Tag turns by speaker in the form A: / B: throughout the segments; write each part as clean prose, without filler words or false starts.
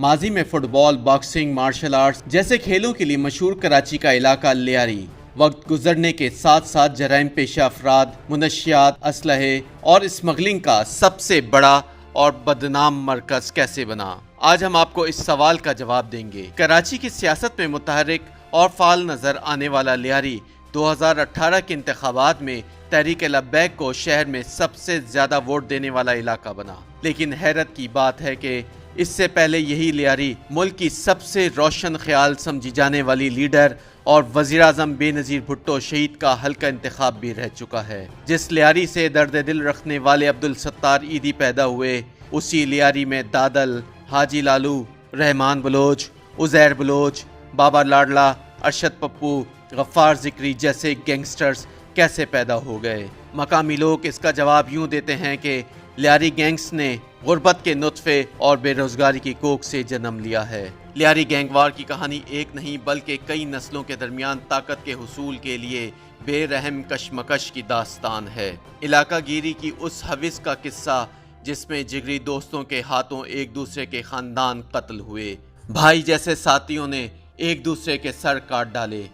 A: ماضی میں فٹ بال، boxing, martial arts جیسے کھیلوں کے لیے مشہور کراچی کا علاقہ لیاری وقت گزرنے کے ساتھ ساتھ جرائم پیشہ افراد، منشیات، اسلحے اور اسمگلنگ کا سب سے بڑا اور بدنام مرکز کیسے بنا؟ آج ہم آپ کو اس سوال کا جواب دیں گے۔ کراچی کی سیاست میں متحرک اور فعال نظر آنے والا لیاری 2018 کے انتخابات میں تحریک لبیک کو شہر میں سب سے زیادہ ووٹ دینے والا علاقہ بنا۔ لیکن حیرت کی بات ہے کہ اس سے پہلے یہی لیاری ملک کی سب سے روشن خیال سمجھی جانے والی لیڈر اور وزیراعظم بے نظیر بھٹو شہید کا حلقہ انتخاب بھی رہ چکا ہے۔ جس لیاری سے درد دل رکھنے والے عبدالستار ایدھی پیدا ہوئے، اسی لیاری میں دادل، حاجی لالو، رحمان بلوچ، عزیر بلوچ، بابا لاڈلا، ارشد پپو، غفار ذکری جیسے گینگسٹرز کیسے پیدا ہو گئے؟ مقامی لوگ اس کا جواب یوں دیتے ہیں کہ لیاری گینگز نے غربت کے نطفے اور بے روزگاری کی کوکھ سے جنم لیا ہے۔ لیاری گینگ وار کی کہانی ایک نہیں بلکہ کئی نسلوں کے درمیان طاقت کے حصول کے لیے بے رحم کشمکش کی داستان ہے۔ علاقہ گیری کی اس حوث کا قصہ جس میں جگری دوستوں کے ہاتھوں ایک دوسرے کے خاندان قتل ہوئے، بھائی جیسے ساتھیوں نے ایک دوسرے کے سر کاٹ ڈالے،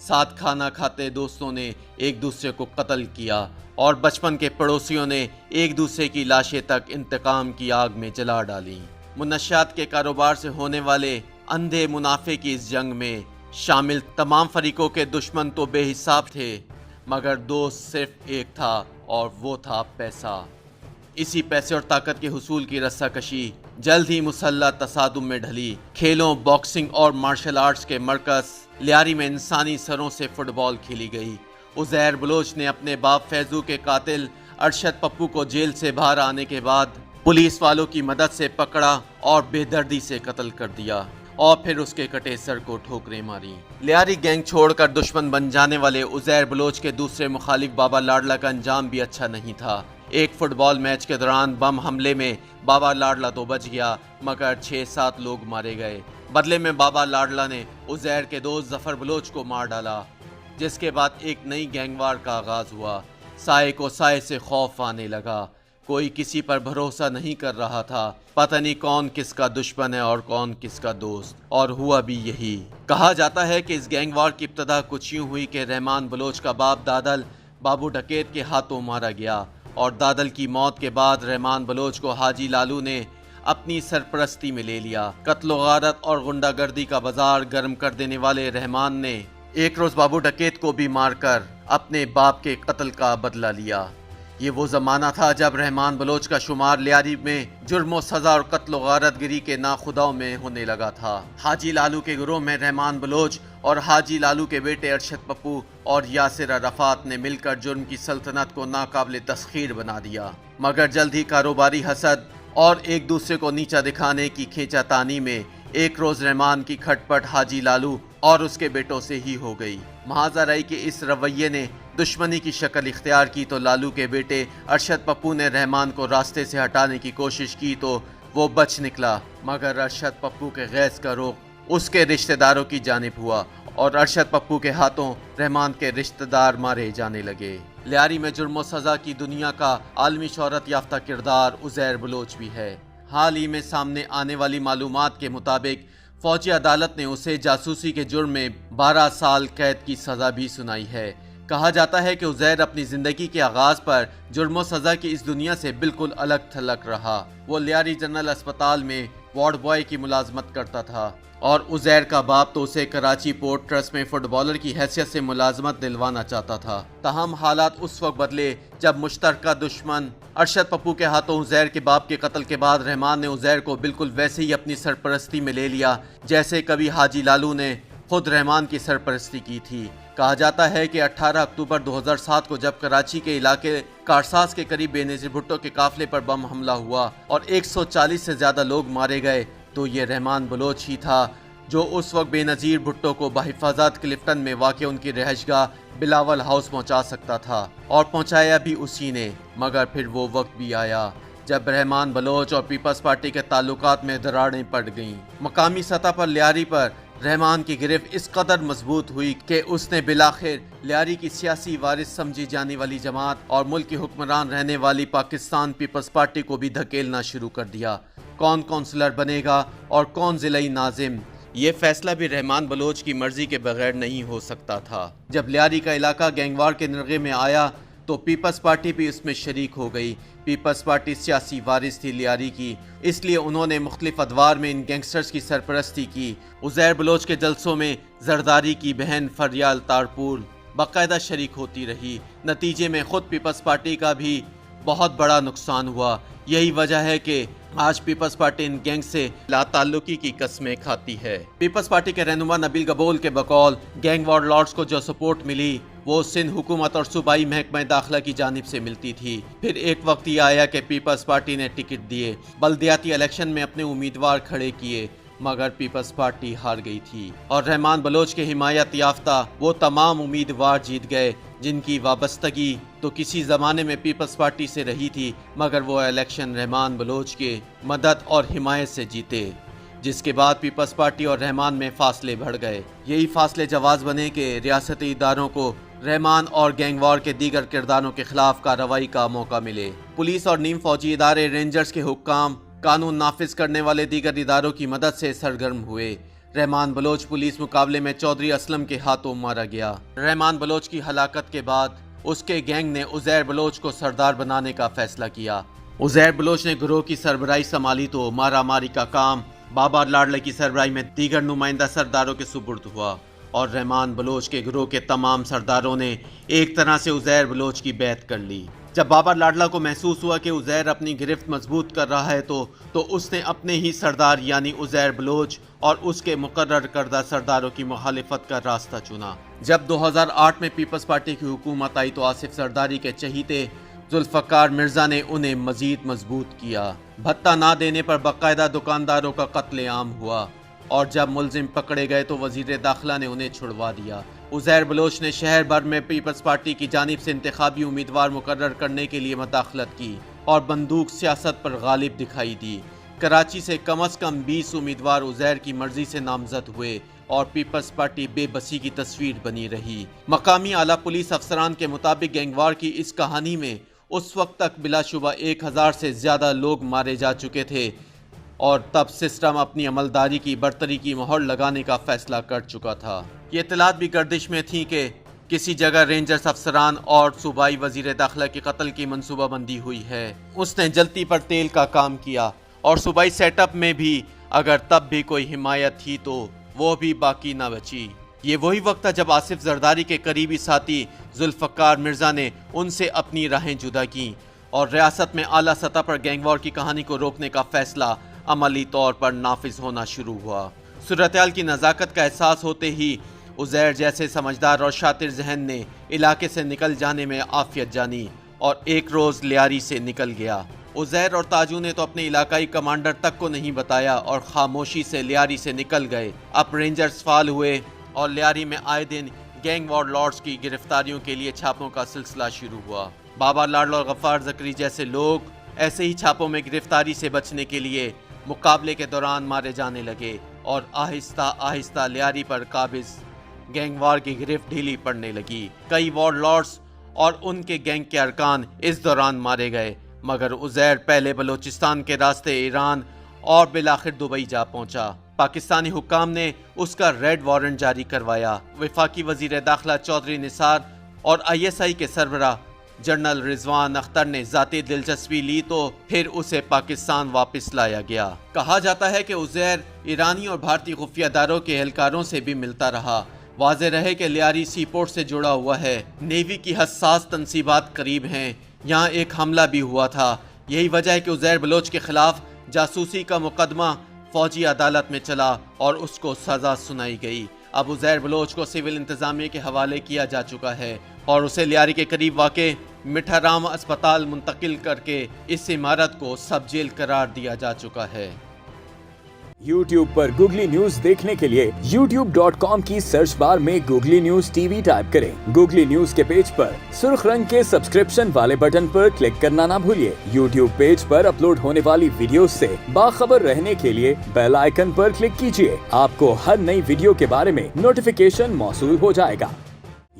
A: ساتھ کھانا کھاتے دوستوں نے ایک دوسرے کو قتل کیا اور بچپن کے پڑوسیوں نے ایک دوسرے کی لاشیں تک انتقام کی آگ میں جلا ڈالیں۔ منشیات کے کاروبار سے ہونے والے اندھے منافع کی اس جنگ میں شامل تمام فریقوں کے دشمن تو بے حساب تھے، مگر دوست صرف ایک تھا اور وہ تھا پیسہ۔ اسی پیسے اور طاقت کے حصول کی رسہ کشی جلد ہی مسلح تصادم میں ڈھلی۔ کھیلوں، باکسنگ اور مارشل آرٹس کے مرکز لیاری میں انسانی سروں سے فٹ بال کھیلی گئی۔ عزیر بلوچ نے اپنے باپ فیضو کے قاتل ارشد پپو کو جیل سے باہر آنے کے بعد پولیس والوں کی مدد سے پکڑا اور بے دردی سے قتل کر دیا اور پھر اس کے کٹے سر کو ٹھوکریں ماری۔ لیاری گینگ چھوڑ کر دشمن بن جانے والے عزیر بلوچ کے دوسرے مخالف بابا لاڈلا کا انجام بھی اچھا نہیں تھا۔ ایک فٹ بال میچ کے دوران بم حملے میں بابا لاڈلا تو بچ گیا مگر 6-7 لوگ مارے گئے۔ بدلے میں بابا لاڈلا نے عزیر کے دوست ظفر بلوچ کو مار ڈالا، جس کے بعد ایک نئی گینگ وار کا آغاز ہوا۔ سائے کو سائے سے خوف آنے لگا، کوئی کسی پر بھروسہ نہیں کر رہا تھا، پتہ نہیں کون کس کا دشمن ہے اور کون کس کا دوست، اور ہوا بھی یہی۔ کہا جاتا ہے کہ اس گینگ وار کی ابتدا کچھ یوں ہوئی کہ رحمان بلوچ کا باپ دادل بابو ڈکیت کے ہاتھوں مارا گیا اور دادل کی موت کے بعد رحمان بلوچ کو حاجی لالو نے اپنی سرپرستی میں لے لیا۔ قتل و غارت اور غنڈہ گردی کا بازار گرم کر دینے والے رحمان نے ایک روز بابو ڈکیت کو بھی مار کر اپنے باپ کے قتل کا بدلہ لیا۔ یہ وہ زمانہ تھا جب رحمان بلوچ کا شمار لیاری میں جرم و سزا اور قتل و غارت گری کے ناخداؤں میں ہونے لگا تھا۔ حاجی لالو کے گروہ میں رحمان بلوچ اور حاجی لالو کے بیٹے ارشد پپو اور یاسر عرفات نے مل کر جرم کی سلطنت کو ناقابل تسخیر بنا دیا، مگر جلد ہی کاروباری حسد اور ایک دوسرے کو نیچا دکھانے کی کھینچا تانی میں ایک روز رحمان کی کھٹ پٹ حاجی لالو اور اس کے بیٹوں سے ہی ہو گئی۔ محاذ رئی کے اس رویے نے دشمنی کی شکل اختیار کی تو لالو کے بیٹے ارشد پپو نے رحمان کو راستے سے ہٹانے کی کوشش کی تو وہ بچ نکلا، مگر ارشد پپو کے غیظ کا رخ اس کے رشتہ داروں کی جانب ہوا اور ارشد پپو کے ہاتھوں رحمان کے رشتہ دار مارے جانے لگے۔ لیاری میں جرم و سزا کی دنیا کا عالمی شہرت یافتہ کردار عزیر بلوچ بھی ہے۔ حال ہی میں سامنے آنے والی معلومات کے مطابق فوجی عدالت نے اسے جاسوسی کے جرم میں 12 سال قید کی سزا بھی سنائی ہے۔ کہا جاتا ہے کہ عزیر اپنی زندگی کے آغاز پر جرم و سزا کی اس دنیا سے بالکل الگ تھلگ رہا۔ وہ لیاری جنرل اسپتال میں وارڈ بوائے کی ملازمت کرتا تھا اور عزیر کا باپ تو اسے کراچی پورٹ ٹرسٹ میں فٹ بالر کی حیثیت سے ملازمت دلوانا چاہتا تھا۔ تاہم حالات اس وقت بدلے جب مشترکہ دشمن ارشد پپو کے ہاتھوں عزیر کے باپ کے قتل کے بعد رحمان نے عزیر کو بالکل ویسے ہی اپنی سرپرستی میں لے لیا جیسے کبھی حاجی لالو نے خود رحمان کی سرپرستی کی تھی۔ کہا جاتا ہے کہ 18 اکتوبر 2007 کو جب کراچی کے علاقے کارساز کے قریب بے نظیر بھٹو کے قافلے پر بم حملہ ہوا اور 140 سے زیادہ لوگ مارے گئے تو یہ رحمان بلوچ ہی تھا جو اس وقت بے نظیر بھٹو کو بحفاظت کلفٹن میں واقع ان کی رہائش گاہ بلاول ہاؤس پہنچا سکتا تھا، اور پہنچایا بھی اسی نے۔ مگر پھر وہ وقت بھی آیا جب رحمان بلوچ اور پیپلز پارٹی کے تعلقات میں دراڑیں پڑ گئیں۔ مقامی سطح پر لیاری پر رحمان کی گرفت اس قدر مضبوط ہوئی کہ اس نے بالآخر لیاری کی سیاسی وارث سمجھی جانے والی جماعت اور ملک کی حکمران رہنے والی پاکستان پیپلز پارٹی کو بھی دھکیلنا شروع کر دیا۔ کون کونسلر بنے گا اور کون ضلعی ناظم، یہ فیصلہ بھی رحمان بلوچ کی مرضی کے بغیر نہیں ہو سکتا تھا۔ جب لیاری کا علاقہ گینگوار کے نرغے میں آیا تو پیپلز پارٹی بھی اس میں شریک ہو گئی۔ پیپلز پارٹی سیاسی وارث تھی لیاری کی، اس لیے انہوں نے مختلف ادوار میں ان گینگسٹرز کی سرپرستی کی۔ عزیر بلوچ کے جلسوں میں زرداری کی بہن فریال تارپور باقاعدہ شریک ہوتی رہی۔ نتیجے میں خود پیپلز پارٹی کا بھی بہت بڑا نقصان ہوا۔ یہی وجہ ہے کہ آج پیپلز پارٹی ان گینگ سے لا تعلقی کی قسمیں کھاتی ہے۔ پیپلز پارٹی کے رہنما نبیل گبول کے بقول گینگ وار لارڈز کو جو سپورٹ ملی وہ سندھ حکومت اور صوبائی محکمہ داخلہ کی جانب سے ملتی تھی۔ پھر ایک وقت یہ آیا کہ پیپلز پارٹی نے ٹکٹ دیے، بلدیاتی الیکشن میں اپنے امیدوار کھڑے کیے، مگر پیپلز پارٹی ہار گئی تھی اور رحمان بلوچ کے حمایت یافتہ وہ تمام امیدوار جیت گئے جن کی وابستگی تو کسی زمانے میں پیپلز پارٹی سے رہی تھی، مگر وہ الیکشن رحمان بلوچ کے مدد اور حمایت سے جیتے، جس کے بعد پیپلز پارٹی اور رحمان میں فاصلے بڑھ گئے۔ یہی فاصلے جواز بنے کہ ریاستی اداروں کو رحمان اور گینگ وار کے دیگر کرداروں کے خلاف کارروائی کا موقع ملے۔ پولیس اور نیم فوجی ادارے، رینجرز کے حکام، قانون نافذ کرنے والے دیگر اداروں کی مدد سے سرگرم ہوئے۔ رحمان بلوچ پولیس مقابلے میں چودھری اسلم کے ہاتھوں مارا گیا۔ رحمان بلوچ کی ہلاکت کے بعد اس کے گینگ نے عزیر بلوچ کو سردار بنانے کا فیصلہ کیا۔ عزیر بلوچ نے گروہ کی سربراہی سنبھالی تو مارا ماری کا کام بابا لاڈلے کی سربراہی میں دیگر نمائندہ سرداروں کے سپرد ہوا اور رحمان بلوچ کے گروہ کے تمام سرداروں نے ایک طرح سے عزیر بلوچ کی بیعت کر لی۔ جب بابا لاڈلا کو محسوس ہوا کہ عزیر اپنی گرفت مضبوط کر رہا ہے تو اس نے اپنے ہی سردار یعنی عزیر بلوچ اور اس کے مقرر کردہ سرداروں کی مخالفت کا راستہ چنا۔ جب 2008 میں پیپلز پارٹی کی حکومت آئی تو آصف زرداری کے چہیتے ذوالفقار مرزا نے انہیں مزید مضبوط کیا۔ بھتہ نہ دینے پر باقاعدہ دکانداروں کا قتل عام ہوا اور جب ملزم پکڑے گئے تو وزیر داخلہ نے انہیں چھڑوا دیا۔ عزیر بلوچ نے شہر بھر میں پیپلز پارٹی کی جانب سے انتخابی امیدوار مقرر کرنے کے لیے مداخلت کی اور بندوق سیاست پر غالب دکھائی دی۔ کراچی سے کم از کم 20 امیدوار عزیر کی مرضی سے نامزد ہوئے اور پیپلز پارٹی بے بسی کی تصویر بنی رہی۔ مقامی اعلیٰ پولیس افسران کے مطابق گینگوار کی اس کہانی میں اس وقت تک بلا شبہ 1000 سے زیادہ لوگ مارے جا چکے تھے اور تب سسٹم اپنی عملداری کی برتری کی مہر لگانے کا فیصلہ کر چکا تھا۔ یہ اطلاعات بھی گردش میں تھیں کہ کسی جگہ رینجرز افسران اور صوبائی وزیر داخلہ کے قتل کی منصوبہ بندی ہوئی ہے۔ اس نے جلتی پر تیل کا کام کیا اور صوبائی سیٹ اپ میں بھی اگر تب بھی کوئی حمایت تھی تو وہ بھی باقی نہ بچی۔ یہ وہی وقت تھا جب آصف زرداری کے قریبی ساتھی ذوالفقار مرزا نے ان سے اپنی راہیں جدا کیں اور ریاست میں اعلیٰ سطح پر گینگ وار کی کہانی کو روکنے کا فیصلہ عملی طور پر نافذ ہونا شروع ہوا۔ صورتحال کی نزاکت کا احساس ہوتے ہی عزیر جیسے سمجھدار اور شاطر ذہن نے علاقے سے نکل جانے میں عافیت جانی اور ایک روز لیاری سے نکل گیا۔ عزیر اور تاجو نے تو اپنے علاقائی کمانڈر تک کو نہیں بتایا اور خاموشی سے لیاری سے نکل گئے۔ اب رینجرز فعال ہوئے اور لیاری میں آئے دن گینگ وار لارڈز کی گرفتاریوں کے لیے چھاپوں کا سلسلہ شروع ہوا۔ بابا لاڈلا اور غفار زکری جیسے لوگ ایسے ہی چھاپوں میں گرفتاری سے بچنے کے لیے مقابلے کے دوران مارے جانے لگے اور آہستہ آہستہ لیاری پر قابض گینگ وار کی گرفت ڈھیلی پڑنے لگی۔ کئی وار لارڈز اور ان کے گینگ کے ارکان اس دوران مارے گئے، مگر عزیر پہلے بلوچستان کے راستے ایران اور بالآخر دبئی جا پہنچا۔ پاکستانی حکام نے اس کا ریڈ وارنٹ جاری کروایا۔ وفاقی وزیر داخلہ چودھری نثار اور ISI کے سربراہ جنرل رضوان اختر نے ذاتی دلچسپی لی تو پھر اسے پاکستان واپس لایا گیا۔ کہا جاتا ہے کہ عزیر ایرانی اور بھارتی خفیہ اداروں کے اہلکاروں سے بھی ملتا رہا۔ واضح رہے کہ لیاری سی پورٹ سے جڑا ہوا ہے، نیوی کی حساس تنصیبات قریب ہیں، یہاں ایک حملہ بھی ہوا تھا۔ یہی وجہ ہے کہ عزیر بلوچ کے خلاف جاسوسی کا مقدمہ فوجی عدالت میں چلا اور اس کو سزا سنائی گئی۔ اب عزیر بلوچ کو سول انتظامیہ کے حوالے کیا جا چکا ہے اور اسے لیاری کے قریب واقع مٹھارام اسپتال منتقل کر کے اس عمارت کو سب جیل قرار دیا جا چکا ہے۔
B: YouTube پر گوگلی نیوز دیکھنے کے لیے youtube.com کی سرچ بار میں گوگلی نیوز TV ٹائپ کریں۔ گوگلی نیوز کے پیج پر سرخ رنگ کے سبسکرپشن والے بٹن پر کلک کرنا نہ بھولیے۔ YouTube پیج پر اپلوڈ ہونے والی ویڈیوز سے باخبر رہنے کے لیے بیل آئیکن پر کلک کیجیے۔ آپ کو ہر نئی ویڈیو کے بارے میں نوٹیفیکیشن موصول ہو جائے گا۔